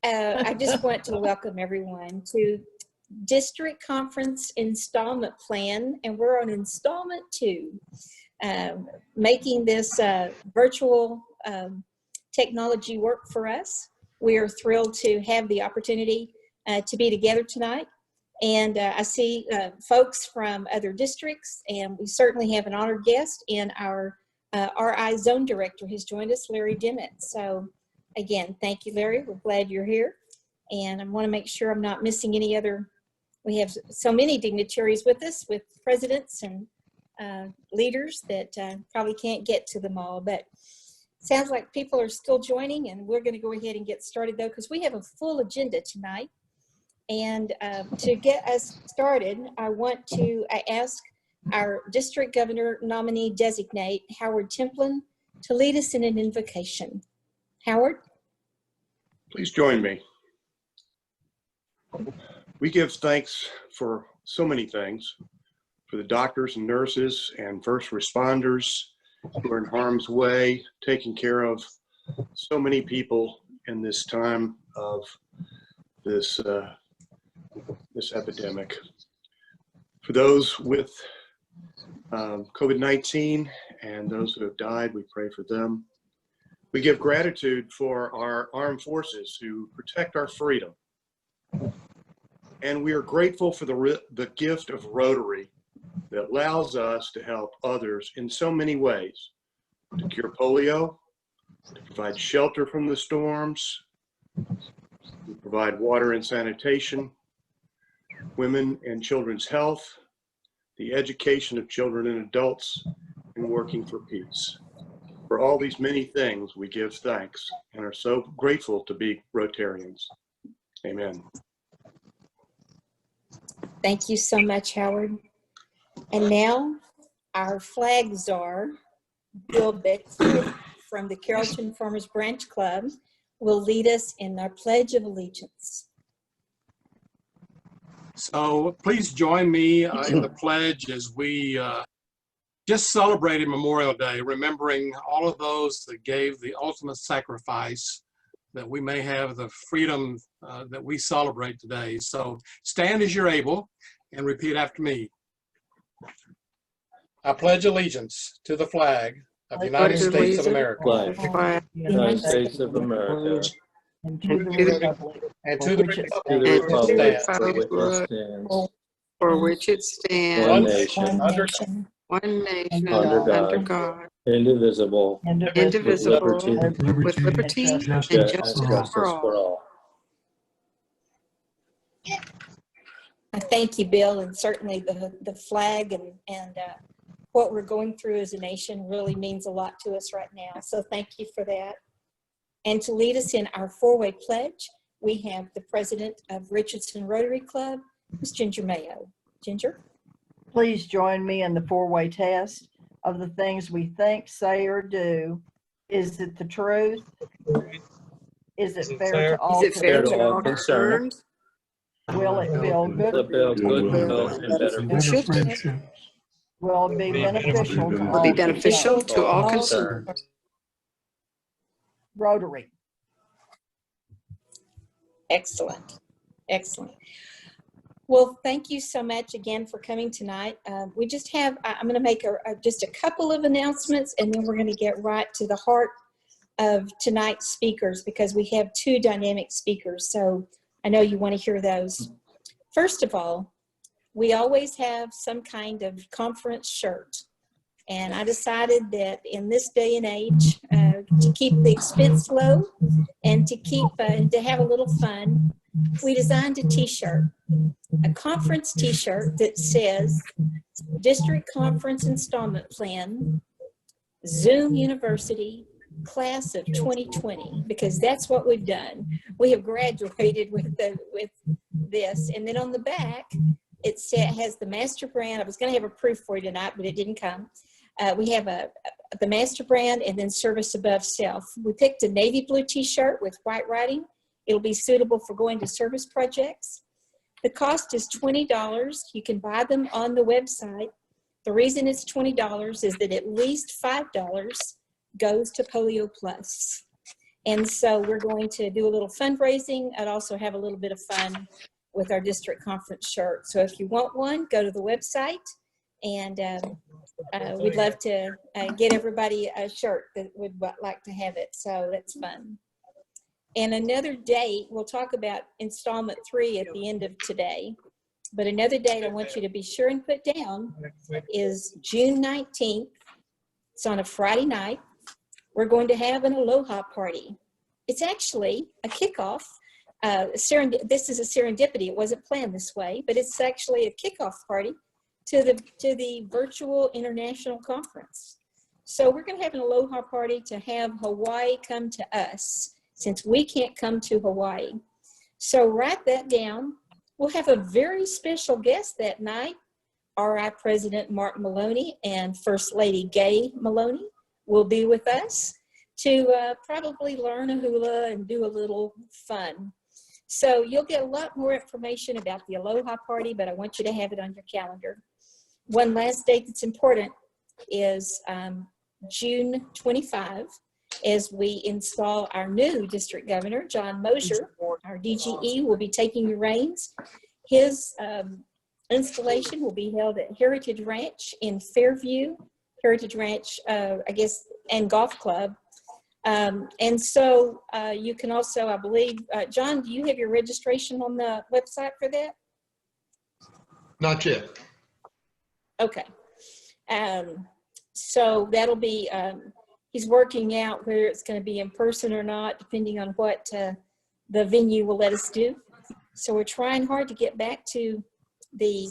I just want to welcome everyone to District Conference Installment Plan, and we're on Installment 2, making this virtual technology work for us. We are thrilled to have the opportunity to be together tonight, and I see folks from other districts, and we certainly have an honored guest in our RI Zone Director who's joined us, Larry Dimmitt. So again, thank you, Larry. We're glad you're here, and I want to make sure I'm not missing any other. We have so many dignitaries with us, with presidents and leaders that probably can't get to them all, but sounds like people are still joining, and we're going to go ahead and get started though, because we have a full agenda tonight. And to get us started, I want to ask our district governor nominee designate, Howard Templin, to lead us in an invocation. Howard? Please join me. We give thanks for so many things, for the doctors and nurses and first responders who are in harm's way, taking care of so many people in this time of this epidemic. For those with COVID-19 and those who have died, we pray for them. We give gratitude for our armed forces who protect our freedom. And we are grateful for the gift of Rotary that allows us to help others in so many ways, to cure polio, to provide shelter from the storms, to provide water and sanitation, women and children's health, the education of children and adults, and working for peace. For all these many things, we give thanks and are so grateful to be Rotarians. Amen. Thank you so much, Howard. And now our flag czar, Bill Beckford from the Carrollton Farmers Branch Club, will lead us in our Pledge of Allegiance. So please join me in the pledge as we just celebrated Memorial Day, remembering all of those that gave the ultimate sacrifice that we may have the freedom that we celebrate today. So stand as you're able and repeat after me. I pledge allegiance to the flag of the United States of America. United States of America. And to the republic for which it stands, one nation, under God, indivisible, with liberty and justice for all. I thank you, Bill, and certainly the flag and what we're going through as a nation really means a lot to us right now. So thank you for that. And to lead us in our four-way pledge, we have the president of Richardson Rotary Club, Ms. Ginger Mayo. Ginger? Please join me in the four-way test of the things we think, say, or do. Is it the truth? Is it fair to all concerned? Will it build good health and better friendships? Will it be beneficial to all concerned? Rotary. Excellent. Excellent. Well, thank you so much again for coming tonight. We just have, I'm going to make just a couple of announcements, and then we're going to get right to the heart of tonight's speakers, because we have two dynamic speakers. So I know you want to hear those. First of all, we always have some kind of conference shirt. And I decided that in this day and age, to keep the expense low and to have a little fun, we designed a t-shirt, a conference t-shirt that says District Conference Installment Plan, Zoom University, Class of 2020, because that's what we've done. We have graduated with this. And then on the back, it has the master brand. I was going to have a proof for you tonight, but it didn't come. We have the master brand and then service above self. We picked a navy blue t-shirt with white writing. It'll be suitable for going to service projects. The cost is $20. You can buy them on the website. The reason it's $20 is that at least $5 goes to Polio Plus. And so we're going to do a little fundraising and also have a little bit of fun with our district conference shirt. So if you want one, go to the website, and we'd love to get everybody a shirt that would like to have it. So that's fun. And another date, we'll talk about installment 3 at the end of today, but another date I want you to be sure and put down is June 19th. It's on a Friday night. We're going to have an Aloha party. It's actually a kickoff. This is a serendipity. It wasn't planned this way, but it's actually a kickoff party to the virtual international conference. So we're going to have an Aloha party to have Hawaii come to us, since we can't come to Hawaii. So write that down. We'll have a very special guest that night. RI President Mark Maloney and First Lady Gay Maloney will be with us to probably learn a hula and do a little fun. So you'll get a lot more information about the Aloha party, but I want you to have it on your calendar. One last date that's important is June 25, as we install our new district governor, John Mosier. Our DGE will be taking the reins. His installation will be held at Heritage Ranch in Fairview, Heritage Ranch, I guess, and Golf Club. And so you can also, I believe, John, do you have your registration on the website for that? Not yet. Okay. So that'll be, he's working out whether it's going to be in person or not, depending on what the venue will let us do. So we're trying hard to get back to the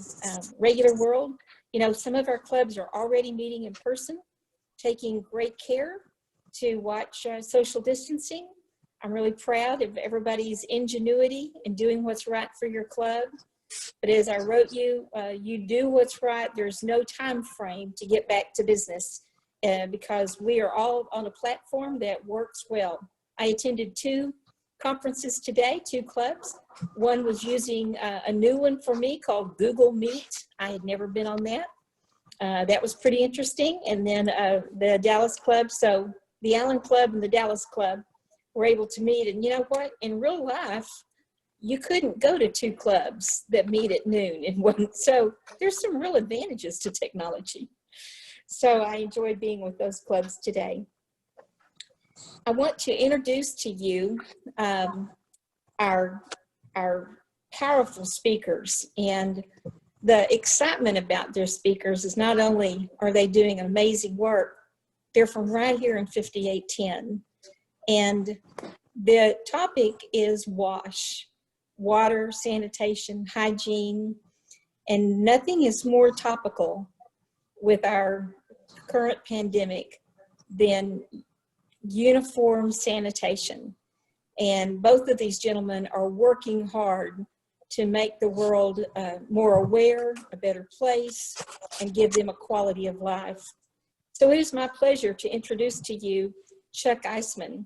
regular world. You know, some of our clubs are already meeting in person, taking great care to watch social distancing. I'm really proud of everybody's ingenuity in doing what's right for your club. But as I wrote you, you do what's right. There's no time frame to get back to business because we are all on a platform that works well. I attended 2 conferences today, 2 clubs. One was using a new one for me called Google Meet. I had never been on that. That was pretty interesting. And then the Dallas Club, so the Allen Club and the Dallas Club were able to meet. And you know what? In real life, you couldn't go to 2 clubs that meet at noon in one. So there's some real advantages to technology. So I enjoyed being with those clubs today. I want to introduce to you our powerful speakers, and the excitement about their speakers is not only are they doing amazing work, they're from right here in 5810. And the topic is WASH, water, sanitation, hygiene, and nothing is more topical with our current pandemic than uniform sanitation. And both of these gentlemen are working hard to make the world more aware, a better place, and give them a quality of life. So it is my pleasure to introduce to you Chuck Eisemann.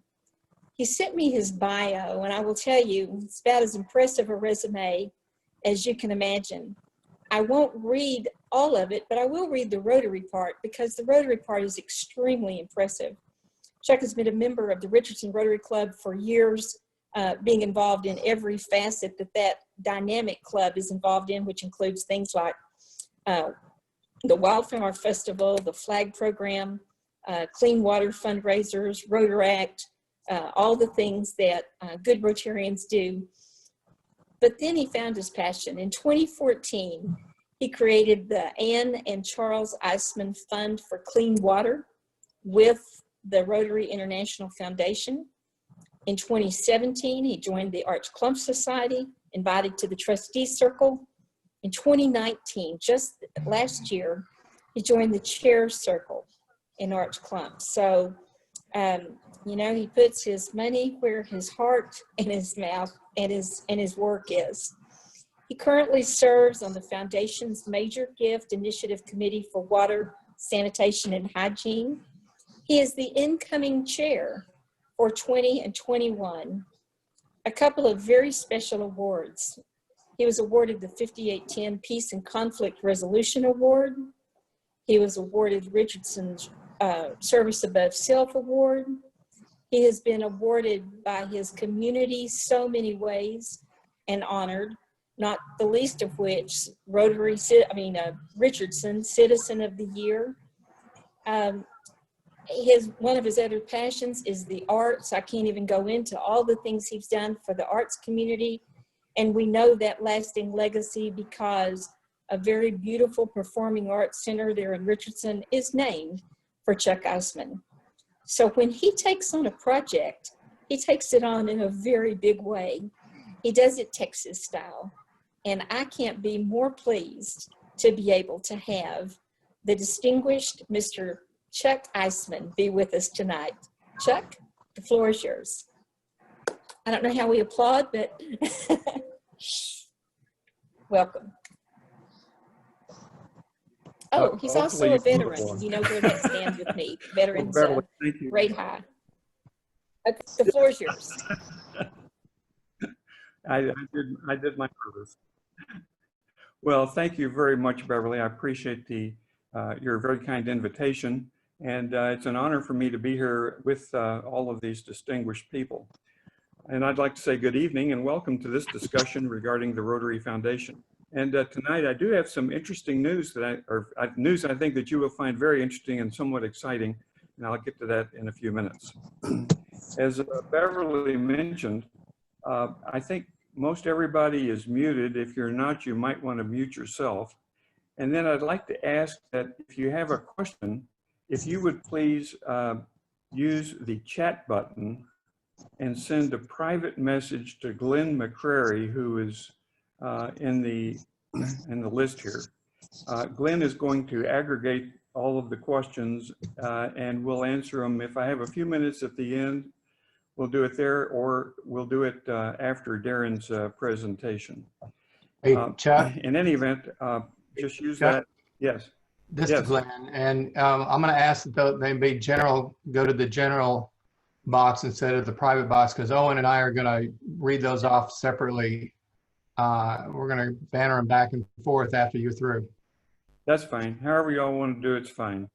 He sent me his bio, and I will tell you, it's about as impressive a resume as you can imagine. I won't read all of it, but I will read the Rotary part because the Rotary part is extremely impressive. Chuck has been a member of the Richardson Rotary Club for years, being involved in every facet that dynamic club is involved in, which includes things like the Wildflower Festival, the Flag Program, Clean Water fundraisers, Rotaract, all the things that good Rotarians do. But then he found his passion. In 2014, he created the Ann and Charles Eisemann Fund for Clean Water with the Rotary International Foundation. In 2017, he joined the Arch Clump Society, invited to the Trustee Circle. In 2019, just last year, he joined the Chair Circle in Arch Clump. So, you know, he puts his money where his heart and his mouth and his work is. He currently serves on the Foundation's Major Gift Initiative Committee for Water, Sanitation, and Hygiene. He is the incoming chair for 20 and 21. A couple of very special awards. He was awarded the 5810 Peace and Conflict Resolution Award. He was awarded Richardson's Service Above Self Award. He has been awarded by his community so many ways and honored, not the least of which Rotary, Richardson, Citizen of the Year. One of his other passions is the arts. I can't even go into all the things he's done for the arts community. And we know that lasting legacy because a very beautiful performing arts center there in Richardson is named for Chuck Eisemann. So when he takes on a project, he takes it on in a very big way. He does it Texas style. And I can't be more pleased to be able to have the distinguished Mr. Chuck Eisemann be with us tonight. Chuck, the floor is yours. I don't know how we applaud, but welcome. Oh, he's also a veteran. You know where that stands with me. Veterans rate high. Okay, the floor is yours. I did my purpose. Well, thank you very much, Beverly. I appreciate your very kind invitation. And it's an honor for me to be here with all of these distinguished people. And I'd like to say good evening and welcome to this discussion regarding the Rotary Foundation. And tonight I do have some interesting news news I think that you will find very interesting and somewhat exciting. And I'll get to that in a few minutes. As Beverly mentioned, I think most everybody is muted. If you're not, you might want to mute yourself. And then I'd like to ask that if you have a question, if you would please use the chat button and send a private message to Glenn McCrary, who is in the list here. Glenn is going to aggregate all of the questions and we'll answer them. If I have a few minutes at the end, we'll do it there, or we'll do it after Darren's presentation. Hey, Chuck. In any event, just use Chuck? that. Yes. This Yes. is Glenn, and I'm going to ask that they be general, go to the general box instead of the private box, because Owen and I are going to read those off separately. We're going to banner them back and forth after you're through. That's fine. However y'all want to do it's fine.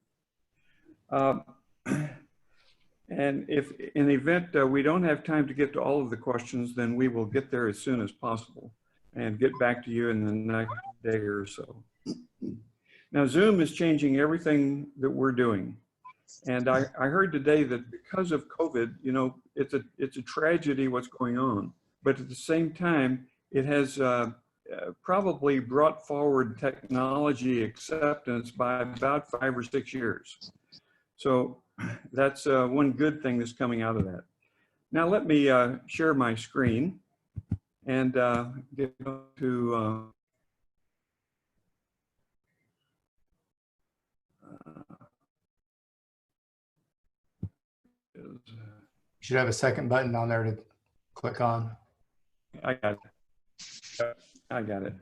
And if in the event we don't have time to get to all of the questions, then we will get there as soon as possible and get back to you in the next day or so. Now, Zoom is changing everything that we're doing. And I heard today that because of COVID, you know, it's a tragedy what's going on. But at the same time, it has probably brought forward technology acceptance by about 5 or 6 years. So that's one good thing that's coming out of that. Now let me share my screen and get to You should have a second button on there to click on. I got it. I got it.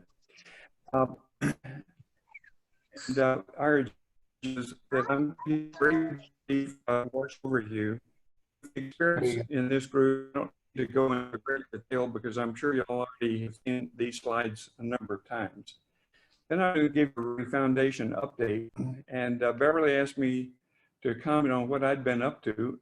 And our is that I'm very watch over you. Experience in this group, I don't need to go into great detail because I'm sure you all already have seen these slides a number of times. Then I'm going to give you a foundation update, and Beverly asked me to comment on what I'd been up to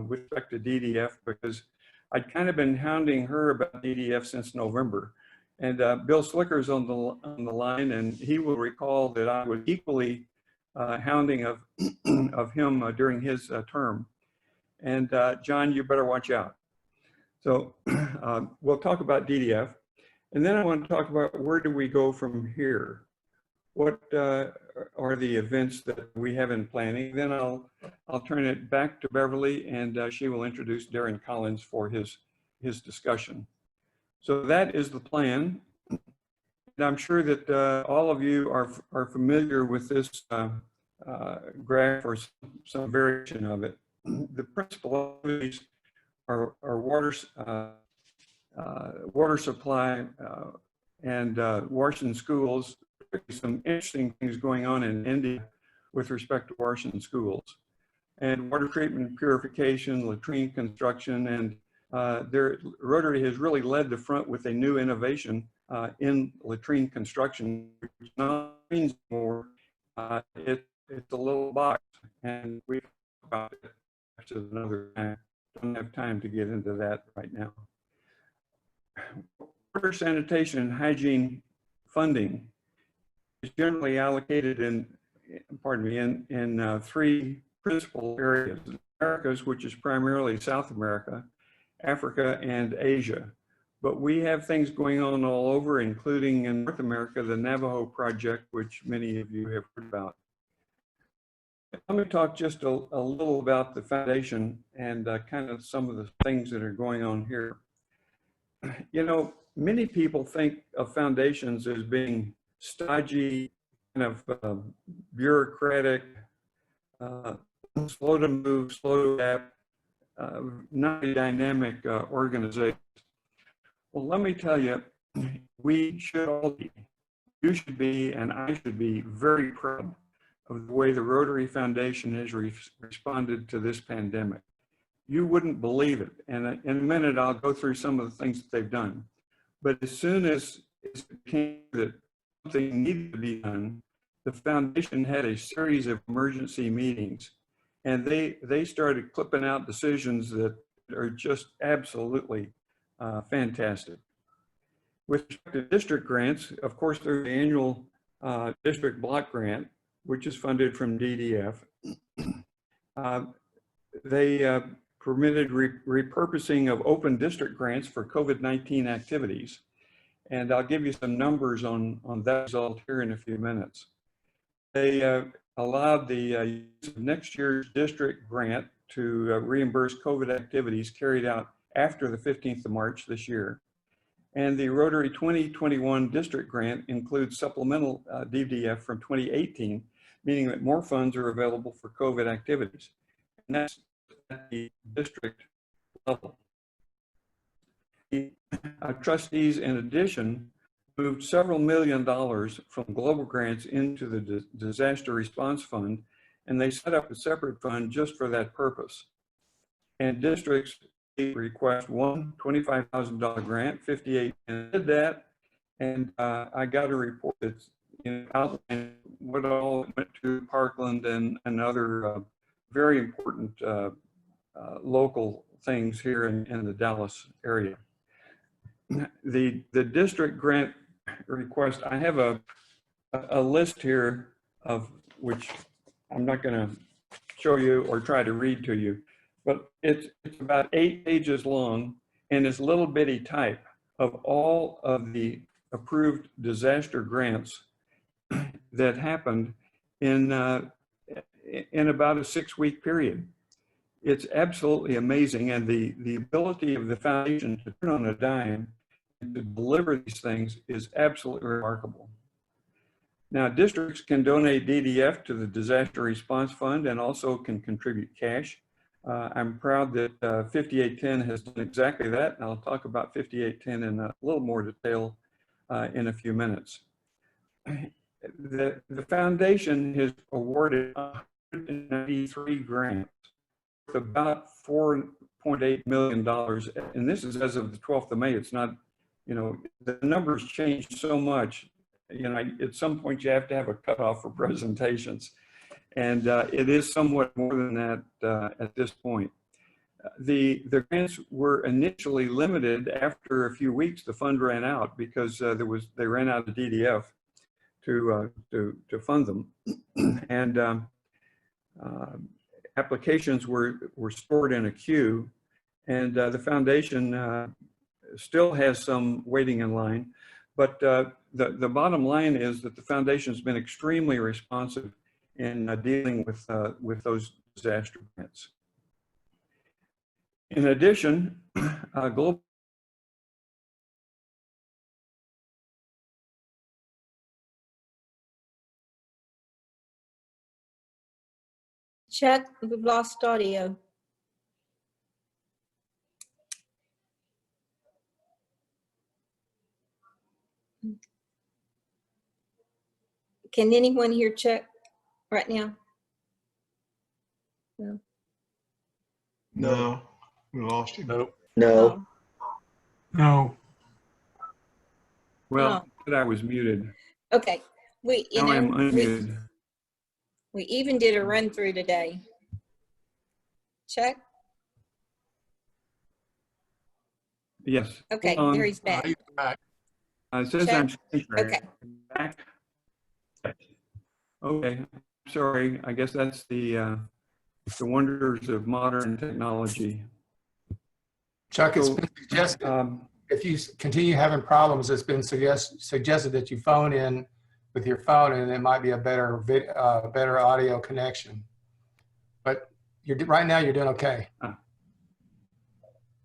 with respect to DDF, because I'd kind of been hounding her about DDF since November. And Bill Slicker's on the line, and he will recall that I was equally hounding of him during his term. And John, you better watch out. So we'll talk about DDF. And then I want to talk about where do we go from here? What are the events that we have in planning? Then I'll turn it back to Beverly, and she will introduce Darren Colin for his discussion. So that is the plan. And I'm sure that all of you are familiar with this graph or some variation of it. The principal activities are water supply and Washington schools. Some interesting things going on in India with respect to Washington schools, and water treatment and purification, latrine construction, and Rotary has really led the front with a new innovation in latrine construction, which not means more. It's a little box, and we talk about it another time. don't have time to get into that right now. Water, sanitation, and hygiene funding is generally allocated in three principal areas: Americas, which is primarily South America, Africa, and Asia. But we have things going on all over, including in North America, the Navajo Project, which many of you have heard about. Let me talk just a little about the foundation and kind of some of the things that are going on here. You know, many people think of foundations as being stodgy, kind of bureaucratic, slow to move, slow to adapt, not a dynamic organization. Well, let me tell you, we should all be, you should be, and I should be very proud of the way the Rotary Foundation has responded to this pandemic. You wouldn't believe it. And in a minute, I'll go through some of the things that they've done. But as soon as it came that something needed to be done, the foundation had a series of emergency meetings, and they started clipping out decisions that are just absolutely fantastic. With respect to district grants, of course, there's the annual district block grant, which is funded from DDF. They permitted repurposing of open district grants for COVID-19 activities. And I'll give you some numbers on that result here in a few minutes. They allowed the use of next year's district grant to reimburse COVID activities carried out after the 15th of March this year. And the Rotary 2021 district grant includes supplemental DDF from 2018, meaning that more funds are available for COVID activities. And that's at the district level. The trustees, in addition, moved several $1 million from global grants into the disaster response fund, and they set up a separate fund just for that purpose. And districts request one $25,000 grant, 58 did that, and I got a report that's outlined what all went to Parkland and other very important local things here in the Dallas area. The district grant request, I have a list here of which I'm not going to show you or try to read to you, but it's about 8 pages long, and it's little bitty type of all of the approved disaster grants that happened in about a 6-week period. It's absolutely amazing, and the ability of the foundation to turn on a dime and to deliver these things is absolutely remarkable. Now, districts can donate DDF to the Disaster Response Fund and also can contribute cash. I'm proud that 5810 has done exactly that, and I'll talk about 5810 in a little more detail in a few minutes. The foundation has awarded 193 grants with about $4.8 million, and this is as of the 12th of May. It's not, you know, the numbers change so much. You know, at some point you have to have a cutoff for presentations, and it is somewhat more than that at this point. The grants were initially limited. After a few weeks, the fund ran out because they ran out of DDF to fund them, and applications were stored in a queue, and the foundation still has some waiting in line. But the bottom line is that the foundation has been extremely responsive in dealing with those disaster grants. In addition, global Chuck, we've lost audio. Can anyone hear Chuck right now? No. No, we lost him. Nope. No. No. well, I was muted. Okay. We, you Now I'm know, unmuted. we even did a run through today. Chuck? Yes. Okay, Hold on. there he's back. He's back. It says Chuck? I'm screen sharing. Okay. Back. Okay, sorry. I guess that's the wonders of modern technology. Chuck, it's So, been suggested, if you continue having problems, it's been suggested that you phone in with your phone, and it might be a better better audio connection. But right now you're doing okay.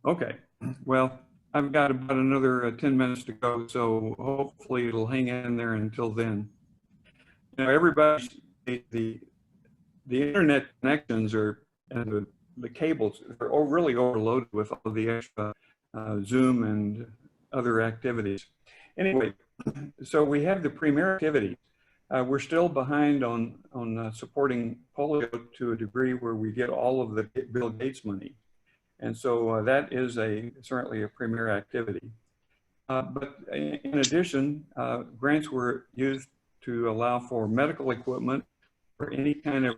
Okay, well, I've got about another 10 minutes to go, so hopefully it'll hang in there until then. You know, everybody, the internet connections and the cables are all really overloaded with all the extra Zoom and other activities. Anyway, so we have the premier activity. We're still behind on supporting polio to a degree where we get all of the Bill Gates money. And so that is certainly a premier activity. But in addition, grants were used to allow for medical equipment or any kind of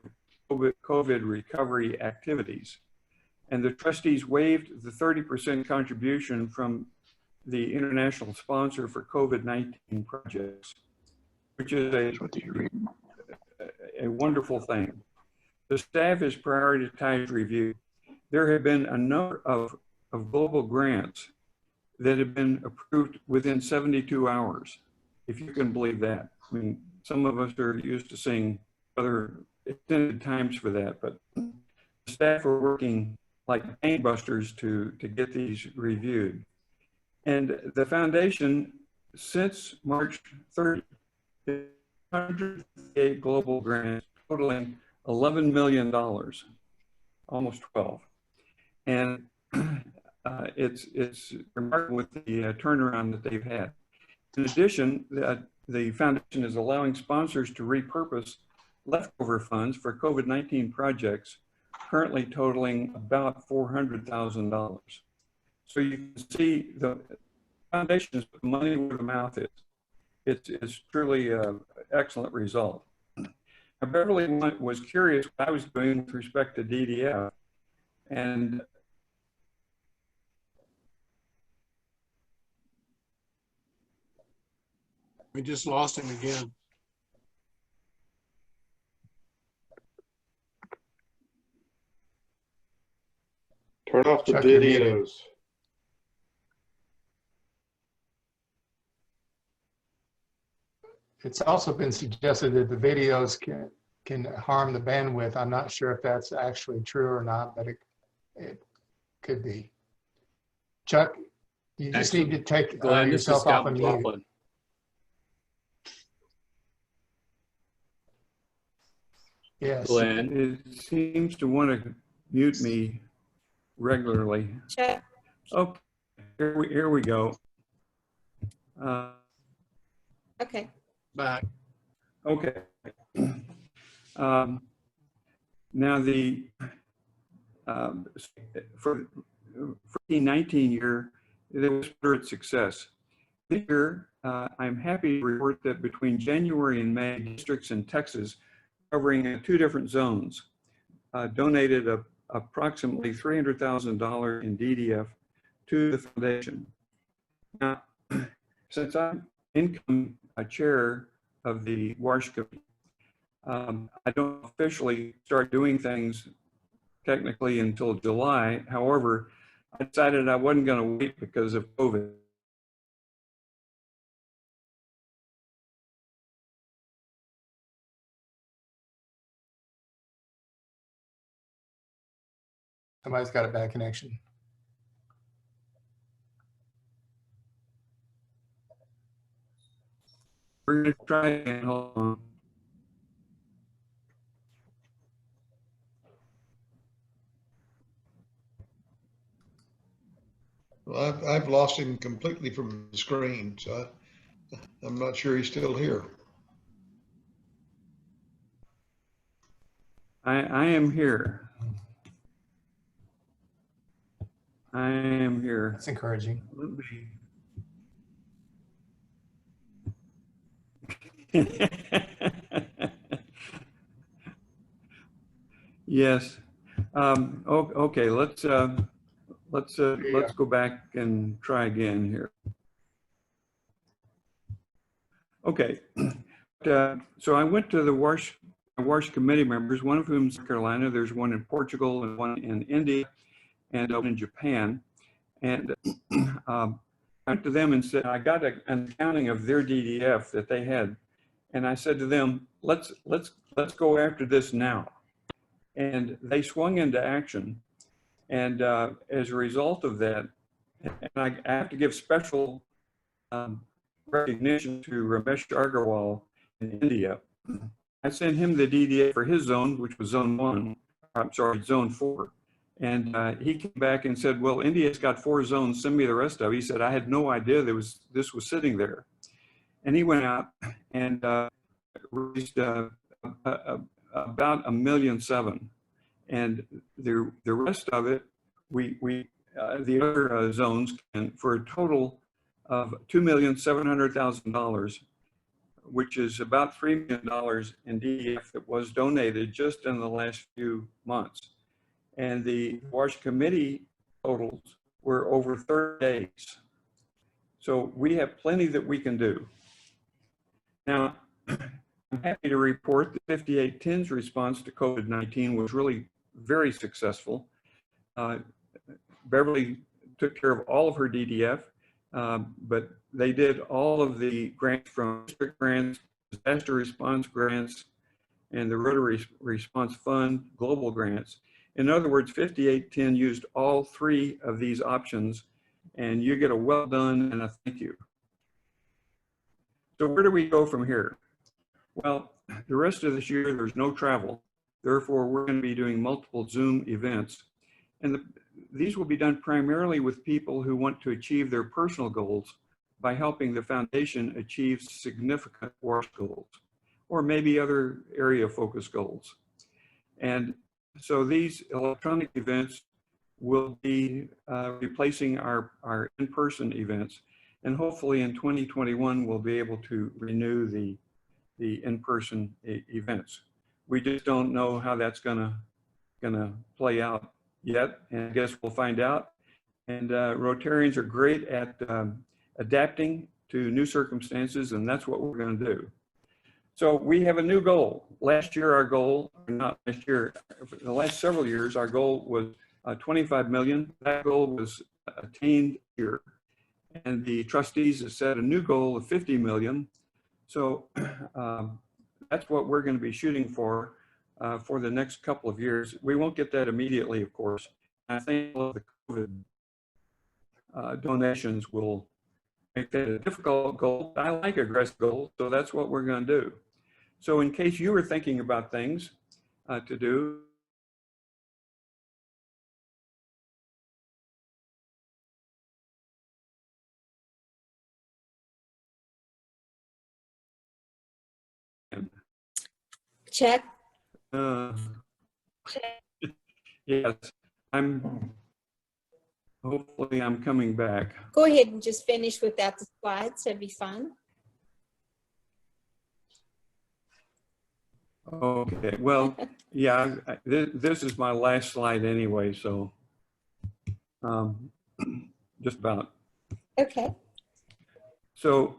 COVID recovery activities. And the trustees waived the 30% contribution from the international sponsor for COVID-19 projects, which is a wonderful thing. The staff has prioritized review. There have been a number of global grants that have been approved within 72 hours, if you can believe that. I mean, some of us are used to seeing other extended times for that, but the staff are working like gangbusters to get these reviewed. And the foundation, since March 30, 108 global grants totaling $11 million, almost 12. And it's remarkable with the turnaround that they've had. In addition, the foundation is allowing sponsors to repurpose leftover funds for COVID-19 projects, currently totaling about $400,000. So you can see the foundation is putting money where the mouth is. It's truly an excellent result. Now, Beverly was curious what I was doing with respect to DDF, and We just lost him again. Turn off the Chuck, you're muted. videos. It's also been suggested that the videos can harm the bandwidth. I'm not sure if that's actually true or not, but it could be. Chuck, you just need to take Glenn, this is yourself off Scott of mute. McLaughlin. Yes. Glenn, it seems to want to mute me regularly. Chuck? Okay, here we go. Okay. Back. Okay. Now for 2019 year, there was moderate success. This year, I'm happy to report that between January and May, districts in Texas covering 2 different zones donated approximately $300,000 in DDF to the foundation. Now, since I'm income chair of the WARSH committee, I don't officially start doing things technically until July. However, I decided I wasn't going to wait because of COVID. Somebody's got a bad connection. We're going to try and hold on. Well, I've lost him completely from the screen, so I'm not sure he's still here. I am here. I am here. That's encouraging. Let me- Yes. Okay, let's let's go back and try again here. Okay, so I went to the WARSH committee members, one of whom is South Carolina. There's one in Portugal and one in India and one in Japan. And I went to them and said, I got an accounting of their DDF that they had. And I said to them, let's go after this now. And they swung into action. And as a result of that, and I have to give special recognition to Ramesh Agarwal in India. I sent him the DDA for his zone, which was zone 1, I'm sorry, zone 4. And he came back and said, well, India's got 4 zones, send me the rest of it. He said, I had no idea this was sitting there. And he went out and raised about $1.7 million. And the rest of it, the other zones can, for a total of $2,700,000, which is about $3 million in DDF that was donated just in the last few months. And the WARSH committee totals were over 30 days. So we have plenty that we can do. Now, I'm happy to report that 5810's response to COVID-19 was really very successful. Beverly took care of all of her DDF, but they did all of the grants from district grants, disaster response grants, and the Rotary Response Fund global grants. In other words, 5810 used all 3 of these options, and you get a well done and a thank you. So where do we go from here? Well, the rest of this year, there's no travel. Therefore, we're going to be doing multiple Zoom events. And these will be done primarily with people who want to achieve their personal goals by helping the foundation achieve significant WARSH goals, or maybe other area focus goals. And so these electronic events will be replacing our in-person events. And hopefully in 2021, we'll be able to renew the in-person events. We just don't know how that's gonna play out yet, and I guess we'll find out. And Rotarians are great at adapting to new circumstances, and that's what we're gonna do. So we have a new goal. Last year, our goal, not last year, for the last several years, our goal was 25 million. That goal was attained here. And the trustees have set a new goal of 50 million. So that's what we're going to be shooting for the next couple of years. We won't get that immediately, of course. I think all of the COVID donations will make that a difficult goal. I like aggressive goals, so that's what we're going to do. So in case you were thinking about things to do, Check. Yes, hopefully I'm coming back. Go ahead and just finish without the slides. That'd be fine. Okay, well, yeah, this is my last slide anyway, so just about. Okay. So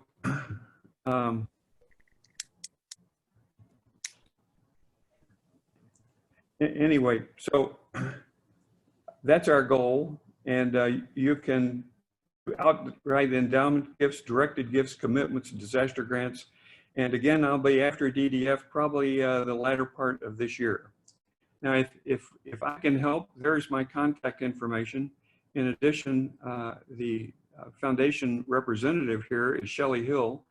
anyway, so that's our goal, and you can outright endowment gifts, directed gifts, commitments, disaster grants. And again, I'll be after DDF probably the latter part of this year. Now, if I can help, there's my contact information. In addition, the foundation representative here is Shelley Hill.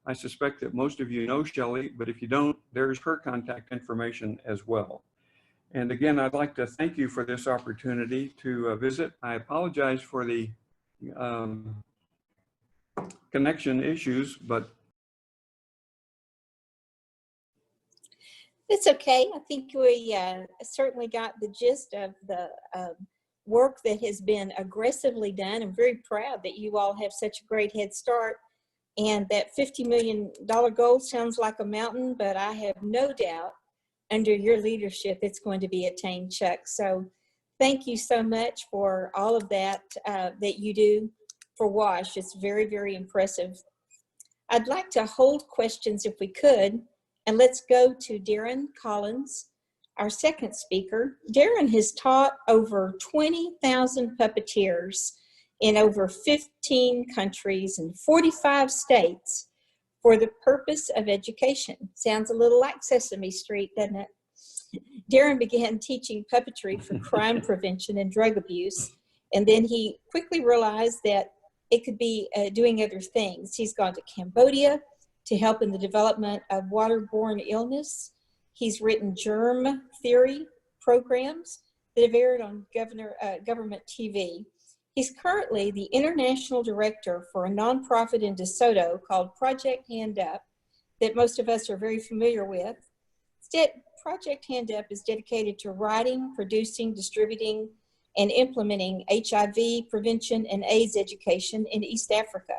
I suspect that most of you know Shelley, but if you don't, there's her contact information as well. And again, I'd like to thank you for this opportunity to visit. I apologize for the connection issues, but it's okay. I think we certainly got the gist of the work that has been aggressively done. I'm very proud that you all have such a great head start, and that $50 million goal sounds like a mountain, but I have no doubt under your leadership it's going to be attained, Chuck. So thank you so much for all of that that you do for WASH. It's very, very impressive. I'd like to hold questions if we could, and let's go to Darren Colin, our second speaker. Darren has taught over 20,000 puppeteers in over 15 countries and 45 states for the purpose of education. Sounds a little like Sesame Street, doesn't it? Darren began teaching puppetry for crime prevention and drug abuse, and then he quickly realized that it could be doing other things. He's gone to Cambodia to help in the development of waterborne illness. He's written germ theory programs that have aired on government TV. He's currently the international director for a nonprofit in DeSoto called Project Hand Up that most of us are very familiar with. Project Hand Up is dedicated to writing, producing, distributing, and implementing HIV prevention and AIDS education in East Africa.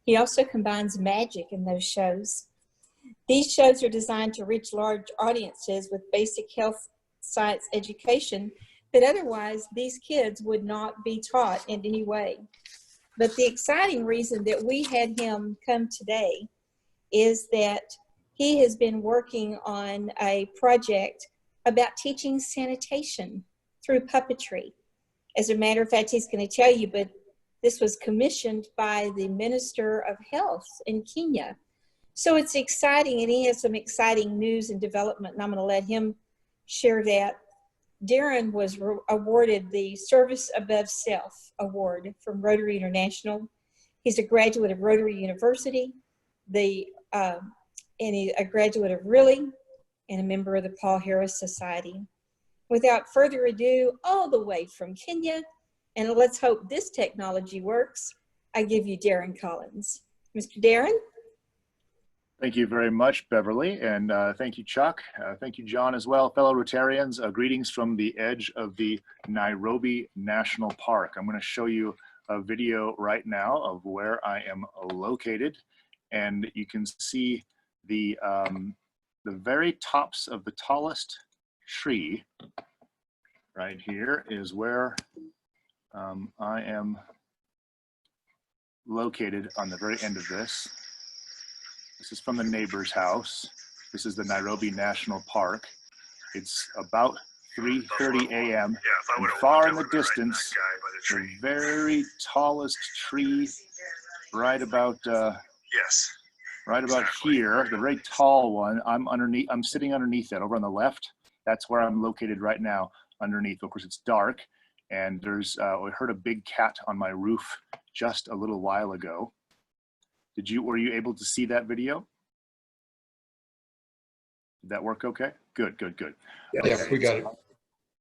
He also combines magic in those shows. These shows are designed to reach large audiences with basic health science education that otherwise these kids would not be taught in any way. But the exciting reason that we had him come today is that he has been working on a project about teaching sanitation through puppetry. As a matter of fact, he's going to tell you, but this was commissioned by the Minister of Health in Kenya. So it's exciting, and he has some exciting news and development, and I'm going to let him share that. Darren was awarded the Service Above Self Award from Rotary International. He's a graduate of Rotary University, and he's a graduate of Riley, and a member of the Paul Harris Society. Without further ado, all the way from Kenya, and let's hope this technology works, I give you Darren Colin. Mr. Darren? Thank you very much, Beverly, and thank you, Chuck. Thank you, John, as well. Fellow Rotarians, greetings from the edge of the Nairobi National Park. I'm going to show you a video right now of where I am located, and you can see the very tops of the tallest tree right here is where I am located on the very end of this. This is from the neighbor's house. This is the Nairobi National Park. It's about 3:30 a.m. and far in the distance, the very tallest tree right about here, the very tall one, I'm sitting underneath it over on the left. That's where I'm located right now underneath. Of course, it's dark, and I heard a big cat on my roof just a little while ago. Were you able to see that video? Did that work okay? Good, good, good. Yeah, Okay, we got it.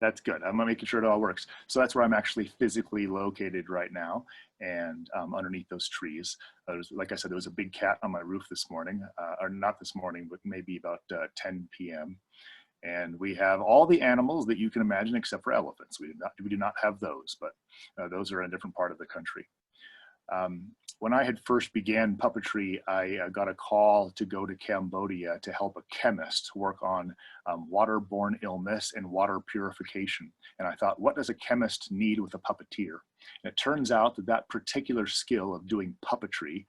That's good. I'm making sure it all works. So that's where I'm actually physically located right now, and underneath those trees. Like I said, there was a big cat on my roof this morning, or not this morning, but maybe about 10 p.m. And we have all the animals that you can imagine except for elephants. We do not have those, but those are in a different part of the country. When I had first began puppetry, I got a call to go to Cambodia to help a chemist work on waterborne illness and water purification. And I thought, what does a chemist need with a puppeteer? And it turns out that particular skill of doing puppetry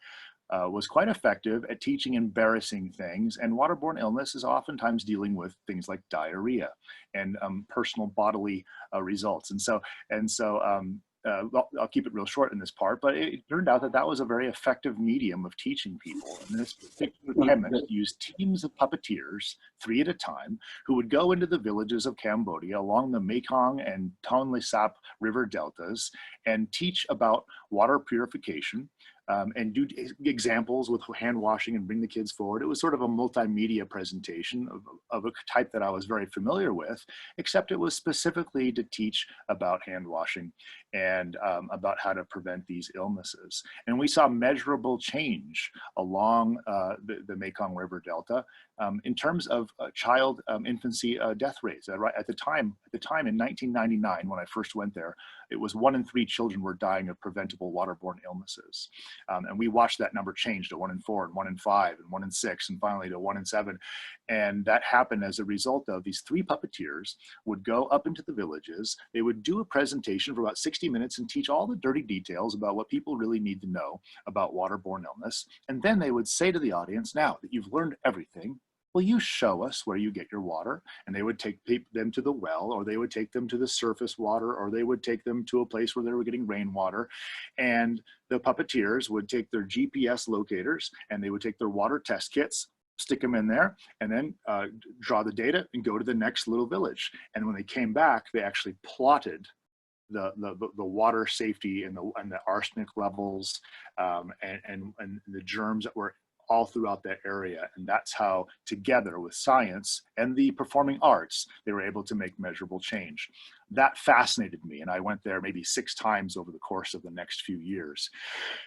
was quite effective at teaching embarrassing things. And waterborne illness is oftentimes dealing with things like diarrhea and personal bodily results. I'll keep it real short in this part, but it turned out that was a very effective medium of teaching people. And this particular chemist used teams of puppeteers, 3 at a time, who would go into the villages of Cambodia along the Mekong and Tonle Sap river deltas and teach about water purification, and do examples with hand washing and bring the kids forward. It was sort of a multimedia presentation of a type that I was very familiar with, except it was specifically to teach about hand washing and about how to prevent these illnesses. And we saw measurable change along the Mekong River Delta in terms of child infancy death rates. Right at the time in 1999, when I first went there, it was 1 in 3 children were dying of preventable waterborne illnesses. And we watched that number change to 1 in 4 and 1 in 5 and 1 in 6 and finally to 1 in 7. And that happened as a result of these 3 puppeteers would go up into the villages. They would do a presentation for about 60 minutes and teach all the dirty details about what people really need to know about waterborne illness. And then they would say to the audience, now that you've learned everything, will you show us where you get your water? And they would take them to the well, or they would take them to the surface water, or they would take them to a place where they were getting rainwater. And the puppeteers would take their GPS locators and they would take their water test kits, stick them in there, and then draw the data and go to the next little village. And when they came back, they actually plotted the water safety and the arsenic levels and the germs that were all throughout that area. And that's how, together with science and the performing arts, they were able to make measurable change. That fascinated me, and I went there maybe 6 times over the course of the next few years.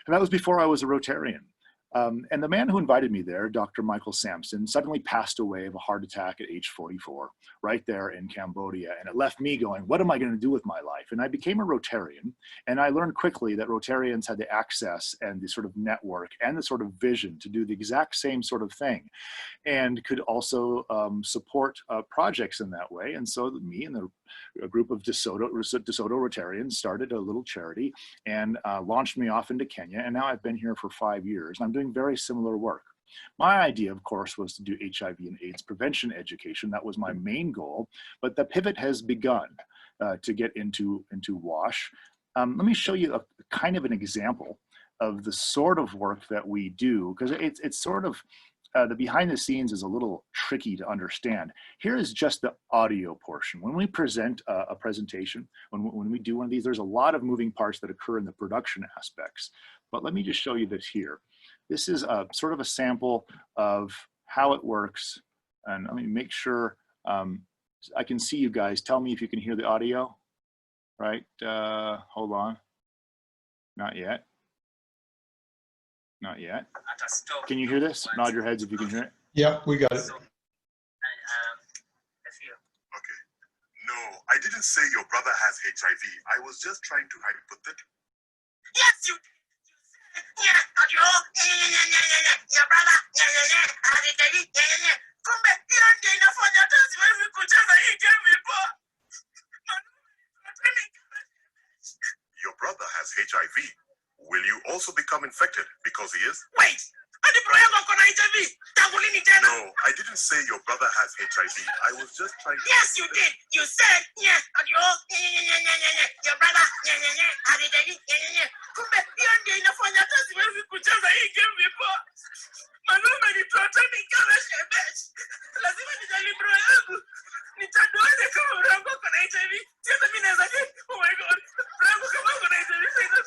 And that was before I was a Rotarian. And the man who invited me there, Dr. Michael Sampson, suddenly passed away of a heart attack at age 44, right there in Cambodia. And it left me going, what am I going to do with my life? And I became a Rotarian. And I learned quickly that Rotarians had the access and the sort of network and the sort of vision to do the exact same sort of thing, and could also support projects in that way. And so me and a group of DeSoto Rotarians started a little charity and launched me off into Kenya. And now I've been here for 5 years. And I'm doing very similar work. My idea, of course, was to do HIV and AIDS prevention education. That was my main goal, but the pivot has begun to get into WASH. Let me show you a kind of an example of the sort of work that we do, because it's sort of, the behind the scenes is a little tricky to understand. Here is just the audio portion. When we present a presentation, when we do one of these, there's a lot of moving parts that occur in the production aspects. But let me just show you this here. This is a sort of a sample of how it works. And let me make sure I can see you guys. Tell me if you can hear the audio, right? Hold on. Not yet. Not yet. Can you hear this? Nod your heads if you can hear it. Yeah, we got it. Okay. No, I didn't say your brother has HIV. I was just trying to hypothetically. Yes, you did. Yeah, your brother has HIV. Kumbe, hiyo ndio inafanya kazi wewe kucheza hii game before. Your brother has HIV. Will you also become infected because he is? Wait, no, I didn't say your brother has HIV. I was just trying to... Yes, you did. You said, yeah, your brother has HIV. Kumbe, hiyo ndio inafanya kazi wewe kucheza hii game before. Malume ni tuata ni kama shemesh. Lazima nijali bro yangu. Nitaduaje kama bro yangu kuna HIV? Sasa mimi naweza je? Oh my god. Bro yangu kama kuna HIV, sasa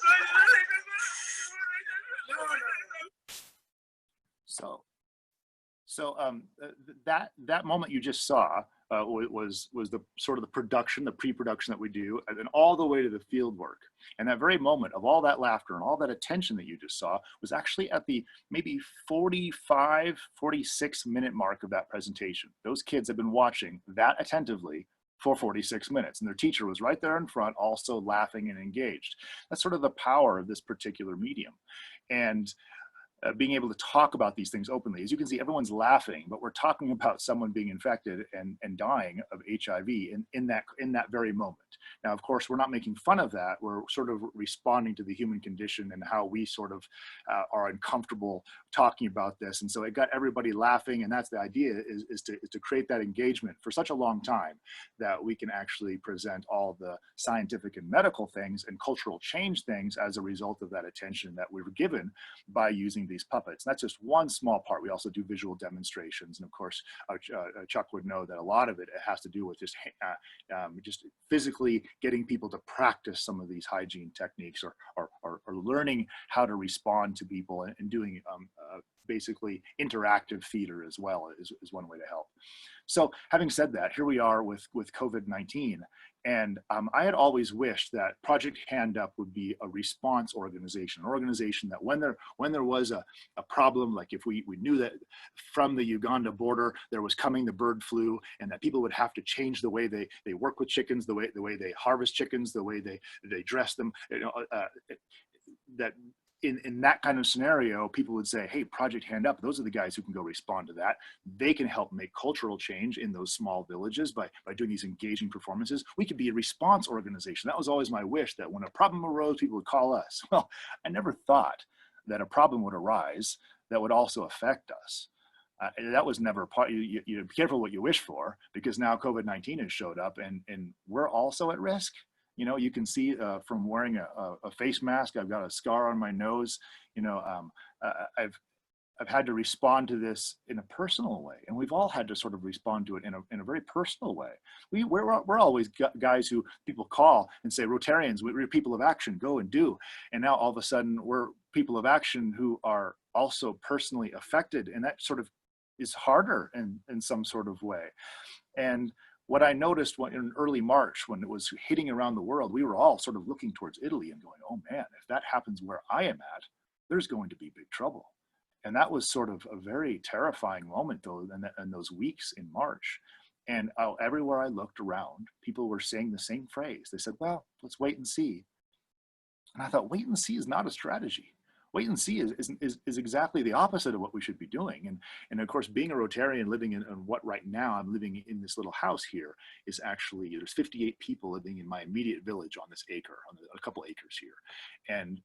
So that moment you just saw was the sort of the production, the pre-production that we do, and then all the way to the field work. And that very moment of all that laughter and all that attention that you just saw was actually at the maybe 45, 46 minute mark of that presentation. Those kids have been watching that attentively for 46 minutes, and their teacher was right there in front, also laughing and engaged. That's sort of the power of this particular medium. And being able to talk about these things openly. As you can see, everyone's laughing, but we're talking about someone being infected and dying of HIV in that very moment. Now, of course, we're not making fun of that. We're sort of responding to the human condition and how we sort of are uncomfortable talking about this. And so it got everybody laughing, and that's the idea, is to create that engagement for such a long time that we can actually present all the scientific and medical things and cultural change things as a result of that attention that we were given by using these puppets. And that's just one small part. We also do visual demonstrations. And of course, Chuck would know that a lot of it has to do with just physically getting people to practice some of these hygiene techniques or learning how to respond to people and doing basically interactive theater as well is one way to help. So having said that, here we are with COVID-19. And I had always wished that Project Hand Up would be a response organization, an organization that when there was a problem, like if we knew that from the Uganda border there was coming the bird flu, and that people would have to change the way they work with chickens, the way they harvest chickens, the way they dress them, that in that kind of scenario, people would say, hey, Project Hand Up, those are the guys who can go respond to that. They can help make cultural change in those small villages by doing these engaging performances. We could be a response organization. That was always my wish, that when a problem arose, people would call us. Well, I never thought that a problem would arise that would also affect us. That was never part. You be careful what you wish for, because now COVID-19 has showed up, and we're also at risk. You know, you can see from wearing a face mask, I've got a scar on my nose. You know, I've had to respond to this in a personal way, and we've all had to sort of respond to it in a very personal way. We're always guys who people call and say, Rotarians, we're people of action, go and do. And now all of a sudden we're people of action who are also personally affected, and that sort of is harder in some sort of way. And what I noticed in early March, when it was hitting around the world, we were all sort of looking towards Italy and going, oh man, if that happens where I am at, there's going to be big trouble. And that was sort of a very terrifying moment, though, in those weeks in March. And everywhere I looked around, people were saying the same phrase. They said, well, let's wait and see. And I thought, wait and see is not a strategy. Wait and see is exactly the opposite of what we should be doing. And of course, being a Rotarian living in what right now I'm living in this little house here is actually, there's 58 people living in my immediate village on this acre, on a couple acres here. And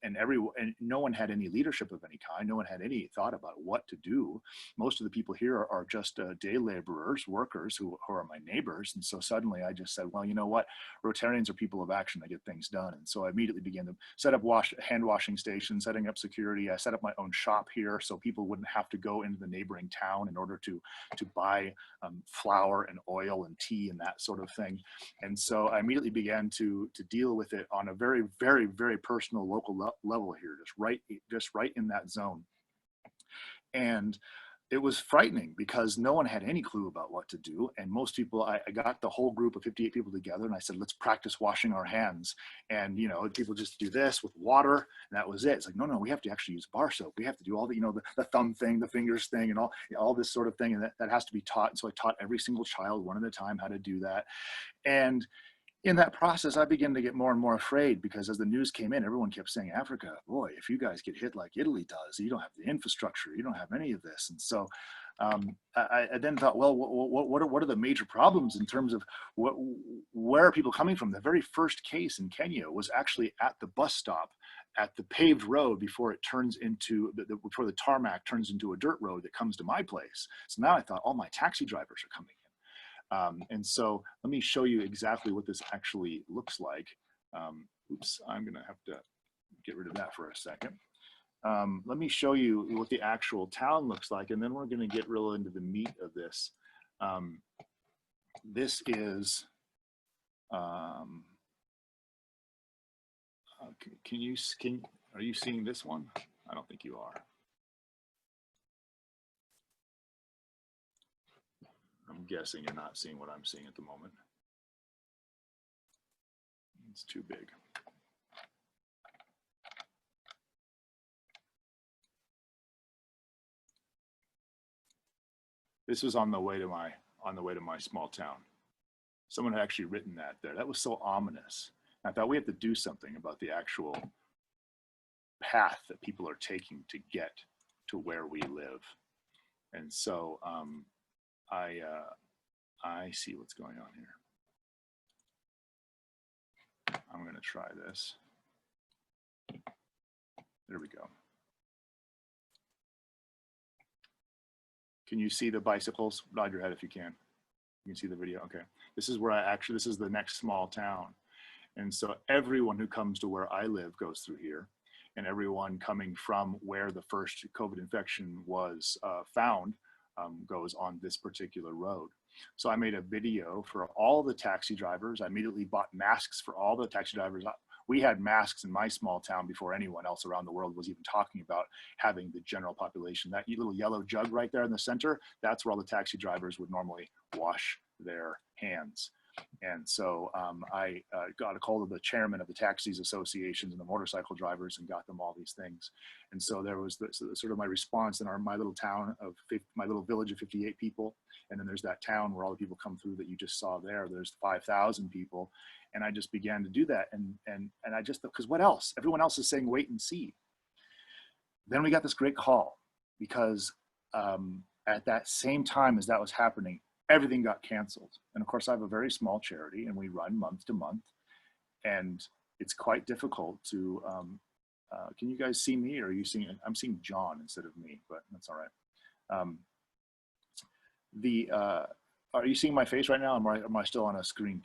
no one had any leadership of any kind. No one had any thought about what to do. Most of the people here are just day laborers, workers who are my neighbors. And so suddenly I just said, well, you know what? Rotarians are people of action that get things done. And so I immediately began to set up hand washing stations, setting up security. I set up my own shop here so people wouldn't have to go into the neighboring town in order to buy flour and oil and tea and that sort of thing. And so I immediately began to deal with it on a very, very, very personal local level here, just right in that zone. And it was frightening because no one had any clue about what to do. And most people, I got the whole group of 58 people together and I said, let's practice washing our hands. And, you know, people just do this with water and that was it. It's like, no, we have to actually use bar soap. We have to do all the, you know, the thumb thing, the fingers thing, and all this sort of thing. And that has to be taught. And so I taught every single child one at a time how to do that. And in that process, I began to get more and more afraid, because as the news came in, everyone kept saying, Africa, boy, if you guys get hit like Italy does, you don't have the infrastructure, you don't have any of this. And so I then thought, well, what are the major problems in terms of where are people coming from? The very first case in Kenya was actually at the bus stop, at the paved road before it turns into, before the tarmac turns into a dirt road that comes to my place. So now I thought, all my taxi drivers are coming in. And so let me show you exactly what this actually looks like. Oops, I'm gonna have to get rid of that for a second. Let me show you what the actual town looks like, and then we're gonna get real into the meat of this. This is, are you seeing this one? I don't think you are. I'm guessing you're not seeing what I'm seeing at the moment. It's too big. This was on the way to my small town. Someone had actually written that there. That was so ominous. I thought we have to do something about the actual path that people are taking to get to where we live. And so I see what's going on here. I'm going to try this. There we go. Can you see the bicycles? Nod your head if you can. You can see the video. Okay. This is where this is the next small town. And so everyone who comes to where I live goes through here. And everyone coming from where the first COVID infection was found goes on this particular road. So I made a video for all the taxi drivers. I immediately bought masks for all the taxi drivers. we had masks in my small town before anyone else around the world was even talking about having the general population. That little yellow jug right there in the center, that's where all the taxi drivers would normally wash their hands. And so I got a hold of the chairman of the taxis associations and the motorcycle drivers and got them all these things. And so there was sort of my response in my little town of my little village of 58 people. And then there's that town where all the people come through that you just saw there. There's 5,000 people. And I just began to do that. And I just, because what else? Everyone else is saying, wait and see. Then we got this great call because at that same time as that was happening, everything got canceled. And of course, I have a very small charity and we run month to month. And it's quite difficult to, can you guys see me or are you seeing, I'm seeing John instead of me, but that's all right. Are you seeing my face right now? Am I still on a screen?